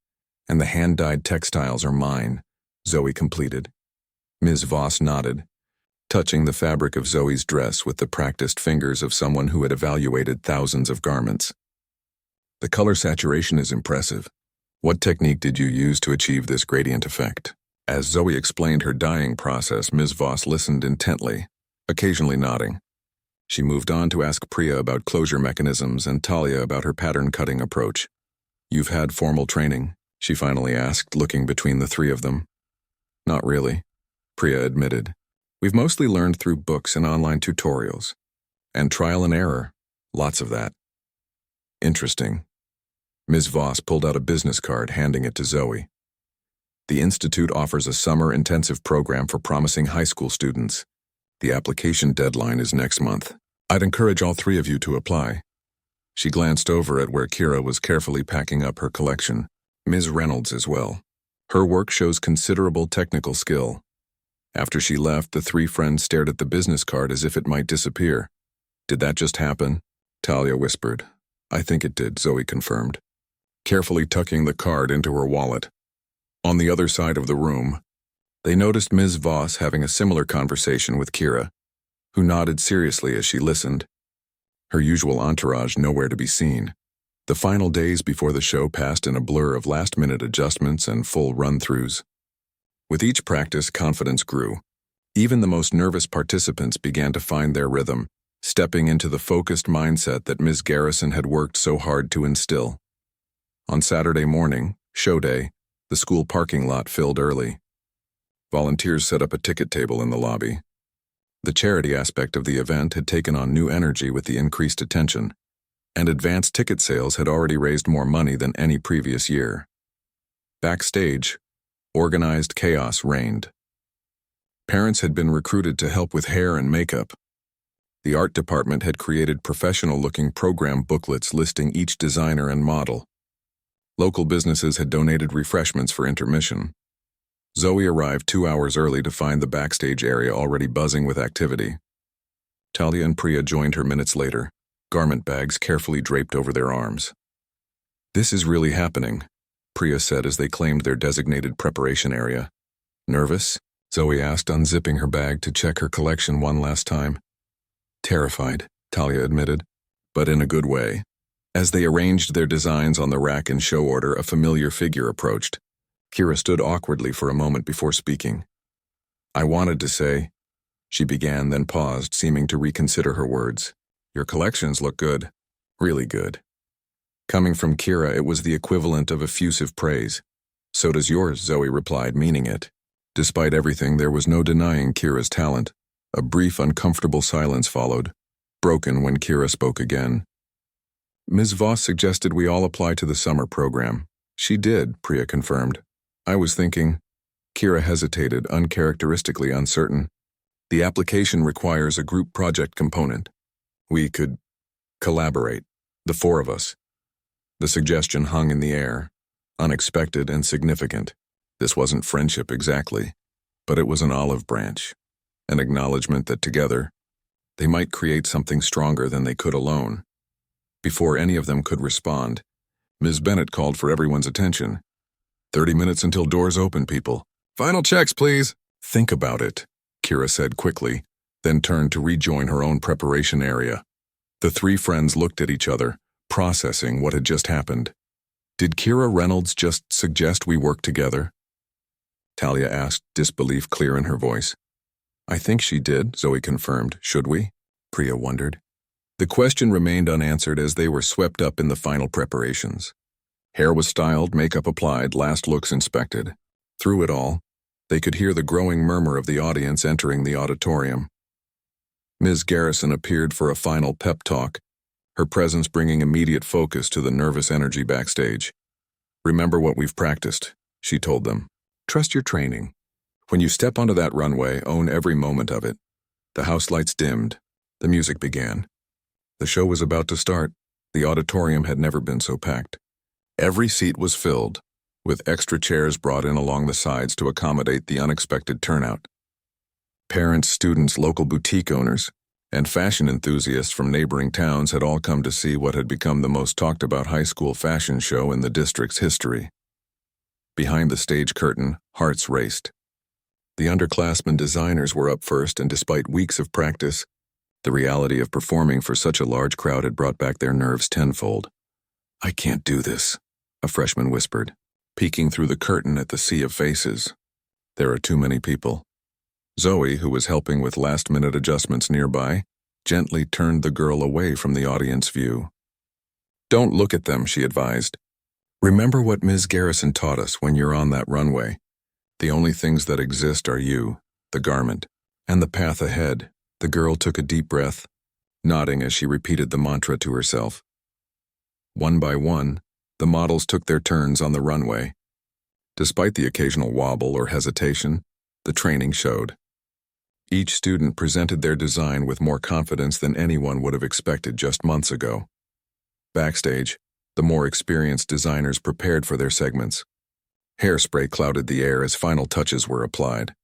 A: "And the hand-dyed textiles are mine," Zoe completed. Ms. Voss nodded, touching the fabric of Zoe's dress with the practiced fingers of someone who had evaluated thousands of garments. "The color saturation is impressive. What technique did you use to achieve this gradient effect?" As Zoe explained her dyeing process, Ms. Voss listened intently, occasionally nodding. She moved on to ask Priya about closure mechanisms and Talia about her pattern cutting approach. "You've had formal training?" she finally asked, looking between the three of them. "Not really," Priya admitted. "We've mostly learned through books and online tutorials. And trial and error. Lots of that." "Interesting." Ms. Voss pulled out a business card, handing it to Zoe. "The Institute offers a summer intensive program for promising high school students. The application deadline is next month. I'd encourage all three of you to apply." She glanced over at where Kira was carefully packing up her collection. Ms. Reynolds as well. Her work shows considerable technical skill. After she left, the three friends stared at the business card as if it might disappear. "Did that just happen?" Talia whispered. "I think it did," Zoe confirmed, carefully tucking the card into her wallet. On the other side of the room, they noticed Ms. Voss having a similar conversation with Kira, who nodded seriously as she listened. Her usual entourage nowhere to be seen. The final days before the show passed in a blur of last-minute adjustments and full run-throughs. With each practice, confidence grew. Even the most nervous participants began to find their rhythm, stepping into the focused mindset that Ms. Garrison had worked so hard to instill. On Saturday morning, show day, the school parking lot filled early. Volunteers set up a ticket table in the lobby. The charity aspect of the event had taken on new energy with the increased attention, and advanced ticket sales had already raised more money than any previous year. Backstage, organized chaos reigned. Parents had been recruited to help with hair and makeup. The art department had created professional-looking program booklets listing each designer and model. Local businesses had donated refreshments for intermission. Zoe arrived 2 hours early to find the backstage area already buzzing with activity. Talia and Priya joined her minutes later, garment bags carefully draped over their arms. "This is really happening," Priya said as they claimed their designated preparation area. "Nervous?" Zoe asked, unzipping her bag to check her collection one last time. "Terrified," Talia admitted, but in a good way. As they arranged their designs on the rack in show order, a familiar figure approached. Kira stood awkwardly for a moment before speaking. "I wanted to say," she began, then paused, seeming to reconsider her words. "Your collections look good. Really good." Coming from Kira, it was the equivalent of effusive praise. "So does yours," Zoe replied, meaning it. Despite everything, there was no denying Kira's talent. A brief, uncomfortable silence followed, broken when Kira spoke again. "Ms. Voss suggested we all apply to the summer program." "She did," Priya confirmed. "I was thinking." Kira hesitated, uncharacteristically uncertain. "The application requires a group project component. We could collaborate, the four of us." The suggestion hung in the air, unexpected and significant. This wasn't friendship exactly, but it was an olive branch, an acknowledgement that together, they might create something stronger than they could alone. Before any of them could respond, Ms. Bennett called for everyone's attention. 30 minutes until doors open, people. Final checks, please." "Think about it," Kira said quickly, then turned to rejoin her own preparation area. The three friends looked at each other, processing what had just happened. "Did Kira Reynolds just suggest we work together?" Talia asked, disbelief clear in her voice. "I think she did," Zoe confirmed. "Should we?" Priya wondered. The question remained unanswered as they were swept up in the final preparations. Hair was styled, makeup applied, last looks inspected. Through it all, they could hear the growing murmur of the audience entering the auditorium. Ms. Garrison appeared for a final pep talk, her presence bringing immediate focus to the nervous energy backstage. "Remember what we've practiced," she told them. "Trust your training. When you step onto that runway, own every moment of it." The house lights dimmed. The music began. The show was about to start. The auditorium had never been so packed. Every seat was filled, with extra chairs brought in along the sides to accommodate the unexpected turnout. Parents, students, local boutique owners, and fashion enthusiasts from neighboring towns had all come to see what had become the most talked-about high school fashion show in the district's history. Behind the stage curtain, hearts raced. The underclassmen designers were up first, and despite weeks of practice, the reality of performing for such a large crowd had brought back their nerves tenfold. "I can't do this," a freshman whispered, peeking through the curtain at the sea of faces. "There are too many people." Zoe, who was helping with last-minute adjustments nearby, gently turned the girl away from the audience view. "Don't look at them," she advised. "Remember what Ms. Garrison taught us when you're on that runway. The only things that exist are you, the garment, and the path ahead." The girl took a deep breath, nodding as she repeated the mantra to herself. One by one, the models took their turns on the runway. Despite the occasional wobble or hesitation, the training showed. Each student presented their design with more confidence than anyone would have expected just months ago. Backstage, the more experienced designers prepared for their segments. Hairspray clouded the air as final touches were applied.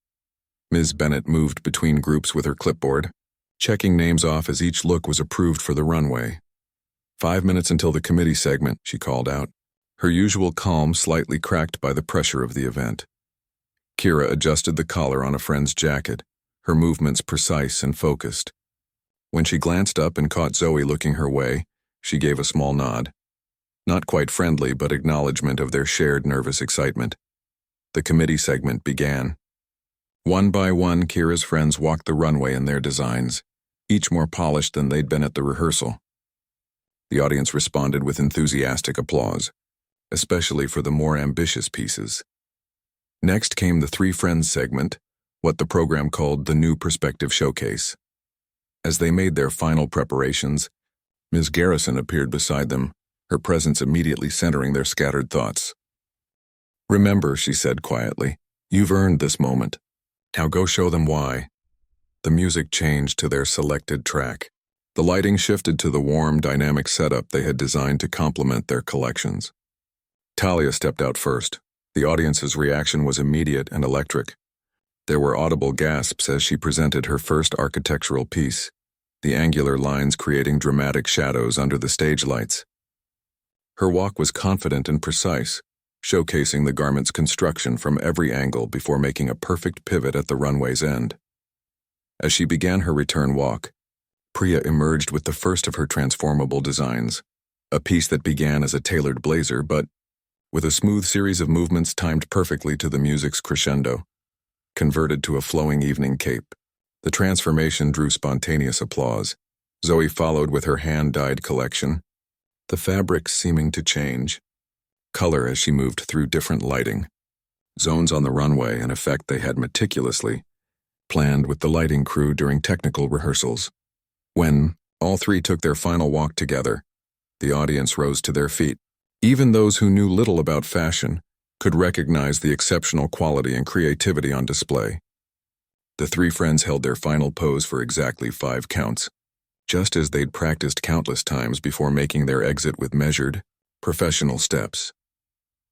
A: Ms. Bennett moved between groups with her clipboard, checking names off as each look was approved for the runway. 5 minutes until the committee segment, she called out, her usual calm slightly cracked by the pressure of the event. Kira adjusted the collar on a friend's jacket, her movements precise and focused. When she glanced up and caught Zoe looking her way, she gave a small nod. Not quite friendly, but acknowledgement of their shared nervous excitement. The committee segment began. One by one, Kira's friends walked the runway in their designs, each more polished than they'd been at the rehearsal. The audience responded with enthusiastic applause, especially for the more ambitious pieces. Next came the Three Friends segment, what the program called the New Perspective Showcase. As they made their final preparations, Ms. Garrison appeared beside them, her presence immediately centering their scattered thoughts. "Remember," she said quietly, "you've earned this moment. Now go show them why." The music changed to their selected track. The lighting shifted to the warm, dynamic setup they had designed to complement their collections. Talia stepped out first, The audience's reaction was immediate and electric. There were audible gasps as she presented her first architectural piece, the angular lines creating dramatic shadows under the stage lights. Her walk was confident and precise, showcasing the garment's construction from every angle before making a perfect pivot at the runway's end. As she began her return walk, Priya emerged with the first of her transformable designs, a piece that began as a tailored blazer but, with a smooth series of movements timed perfectly to the music's crescendo, converted to a flowing evening cape. The transformation drew spontaneous applause. Zoe followed with her hand-dyed collection, the fabric seeming to change color as she moved through different lighting zones on the runway, an effect they had meticulously planned with the lighting crew during technical rehearsals. When all three took their final walk together, the audience rose to their feet. Even those who knew little about fashion could recognize the exceptional quality and creativity on display. The three friends held their final pose for exactly 5 counts, just as they'd practiced countless times before making their exit with measured, professional steps.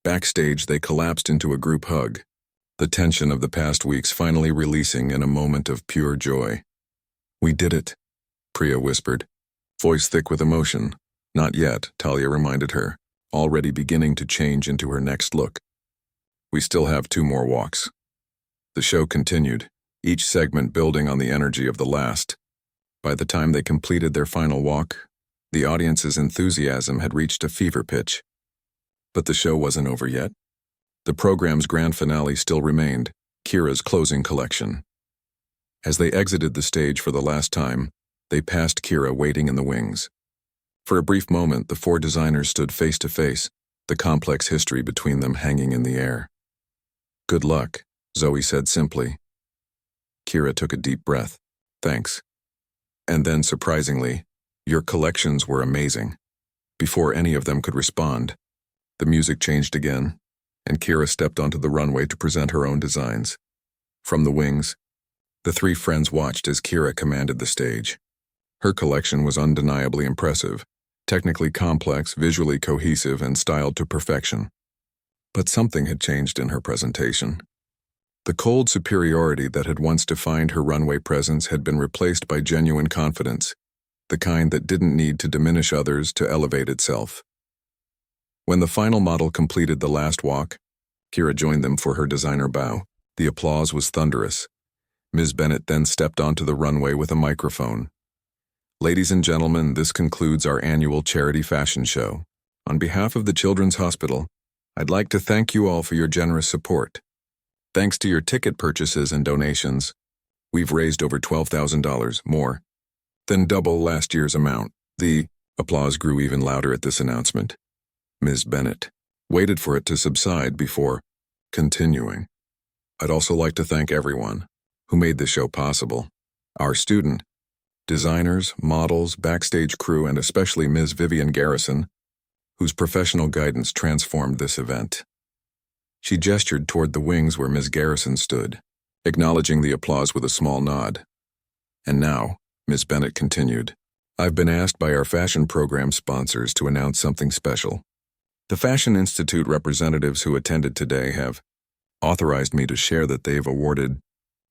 A: Backstage, they collapsed into a group hug, the tension of the past weeks finally releasing in a moment of pure joy. "We did it," Priya whispered, voice thick with emotion. "Not yet," Talia reminded her, already beginning to change into her next look. "We still have 2 more walks." The show continued, each segment building on the energy of the last. By the time they completed their final walk, the audience's enthusiasm had reached a fever pitch. But the show wasn't over yet. The program's grand finale still remained, Kira's closing collection. As they exited the stage for the last time, they passed Kira waiting in the wings. For a brief moment, the 4 designers stood face to face, the complex history between them hanging in the air. "Good luck," Zoe said simply. Kira took a deep breath. "Thanks." And then, surprisingly, "Your collections were amazing." Before any of them could respond, the music changed again, and Kira stepped onto the runway to present her own designs. From the wings, the 3 friends watched as Kira commanded the stage. Her collection was undeniably impressive, technically complex, visually cohesive, and styled to perfection. But something had changed in her presentation. The cold superiority that had once defined her runway presence had been replaced by genuine confidence, the kind that didn't need to diminish others to elevate itself. When the final model completed the last walk, Kira joined them for her designer bow. The applause was thunderous. Ms. Bennett then stepped onto the runway with a microphone. "Ladies and gentlemen, this concludes our annual charity fashion show. On behalf of the Children's Hospital, I'd like to thank you all for your generous support. Thanks to your ticket purchases and donations, we've raised over $12,000, more than double last year's amount." The applause grew even louder at this announcement. Ms. Bennett waited for it to subside before continuing. "I'd also like to thank everyone who made this show possible. Our student designers, models, backstage crew, and especially Ms. Vivian Garrison, whose professional guidance transformed this event." She gestured toward the wings where Ms. Garrison stood, acknowledging the applause with a small nod. "And now," Ms. Bennett continued, "I've been asked by our fashion program sponsors to announce something special. The Fashion Institute representatives who attended today have authorized me to share that they've awarded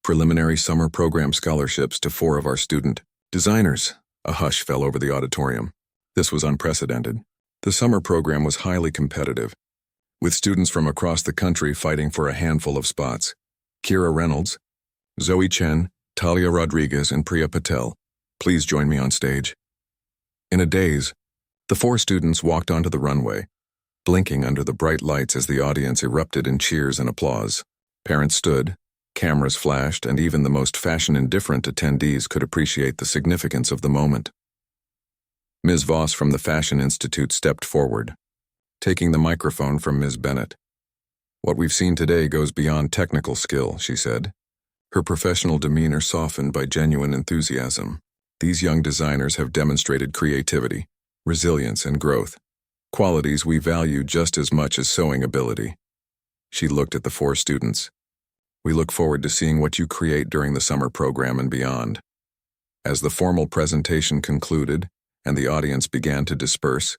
A: preliminary summer program scholarships to 4 of our student designers." A hush fell over the auditorium. This was unprecedented. The summer program was highly competitive, with students from across the country fighting for a handful of spots. Kira Reynolds, Zoe Chen, Talia Rodriguez, and Priya Patel, please join me on stage. In a daze, the 4 students walked onto the runway, blinking under the bright lights as the audience erupted in cheers and applause. Parents stood, cameras flashed, and even the most fashion-indifferent attendees could appreciate the significance of the moment. Ms. Voss from the Fashion Institute stepped forward, taking the microphone from Ms. Bennett. "What we've seen today goes beyond technical skill," she said, her professional demeanor softened by genuine enthusiasm. "These young designers have demonstrated creativity, resilience, and growth, qualities we value just as much as sewing ability." She looked at the 4 students. "We look forward to seeing what you create during the summer program and beyond." As the formal presentation concluded and the audience began to disperse,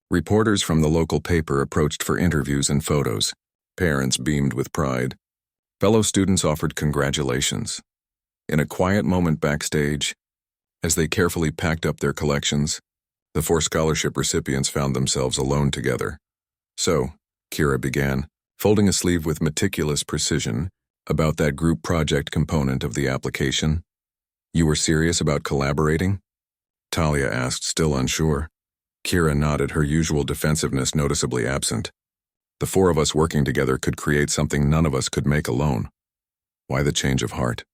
A: reporters from the local paper approached for interviews and photos. Parents beamed with pride. Fellow students offered congratulations. In a quiet moment backstage, as they carefully packed up their collections, the 4 scholarship recipients found themselves alone together. "So," Kira began, folding a sleeve with meticulous precision, "about that group project component of the application. You were serious about collaborating?" Talia asked, still unsure. Kira nodded, her usual defensiveness noticeably absent. "The 4 of us working together could create something none of us could make alone." "Why the change of heart?"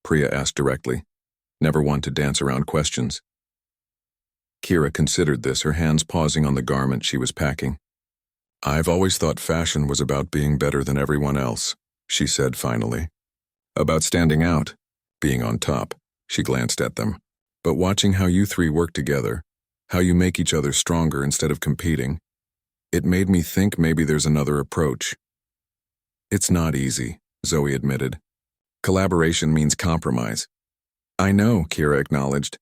A: Priya asked directly, never one to dance around questions. Kira considered this, her hands pausing on the garment she was packing. "I've always thought fashion was about being better than everyone else," she said finally. "About standing out, being on top." She glanced at them. "But watching how you 3 work together, how you make each other stronger instead of competing, it made me think maybe there's another approach." "It's not easy," Zoe admitted. "Collaboration means compromise." "I know," Kira acknowledged,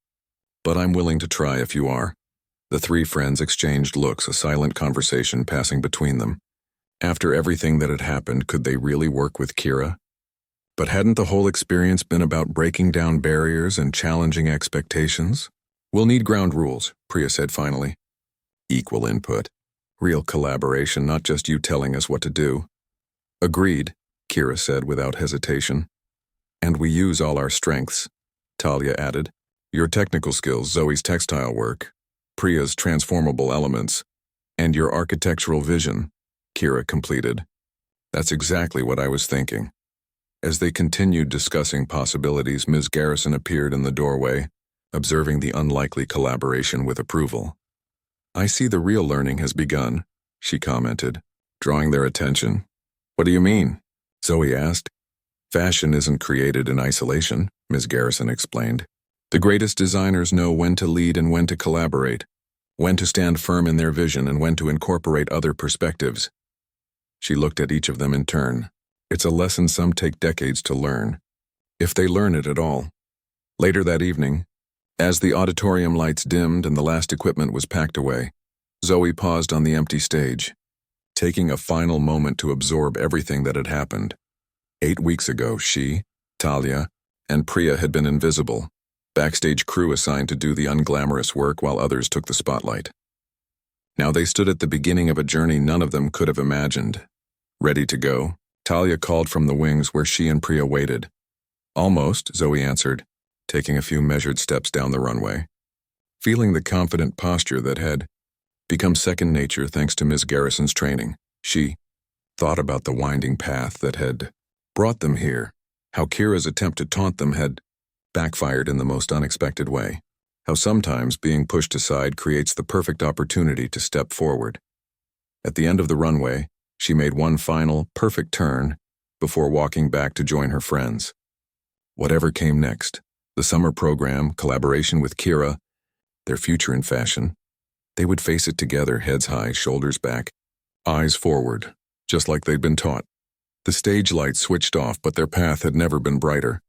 A: "but I'm willing to try if you are." The 3 friends exchanged looks, a silent conversation passing between them. After everything that had happened, could they really work with Kira? But hadn't the whole experience been about breaking down barriers and challenging expectations? "We'll need ground rules," Priya said finally. "Equal input. Real collaboration, not just you telling us what to do." "Agreed," Kira said without hesitation. "And we use all our strengths," Talia added. "Your technical skills, Zoe's textile work, Priya's transformable elements, and your architectural vision," Kira completed. "That's exactly what I was thinking." As they continued discussing possibilities, Ms. Garrison appeared in the doorway, observing the unlikely collaboration with approval. "I see the real learning has begun," she commented, drawing their attention. "What do you mean?" Zoe asked. "Fashion isn't created in isolation," Ms. Garrison explained. "The greatest designers know when to lead and when to collaborate, when to stand firm in their vision and when to incorporate other perspectives." She looked at each of them in turn. "It's a lesson some take decades to learn, if they learn it at all." Later that evening, as the auditorium lights dimmed and the last equipment was packed away, Zoe paused on the empty stage, taking a final moment to absorb everything that had happened. 8 weeks ago, she, Talia, and Priya had been invisible, backstage crew assigned to do the unglamorous work while others took the spotlight. Now they stood at the beginning of a journey none of them could have imagined. "Ready to go?" Talia called from the wings where she and Priya waited. "Almost," Zoe answered, taking a few measured steps down the runway. Feeling the confident posture that had become second nature thanks to Ms. Garrison's training, she thought about the winding path that had brought them here, how Kira's attempt to taunt them had backfired in the most unexpected way, how sometimes being pushed aside creates the perfect opportunity to step forward. At the end of the runway, she made one final, perfect turn before walking back to join her friends. Whatever came next, the summer program, collaboration with Kira, their future in fashion, they would face it together, heads high, shoulders back, eyes forward, just like they'd been taught. The stage lights switched off, but their path had never been brighter.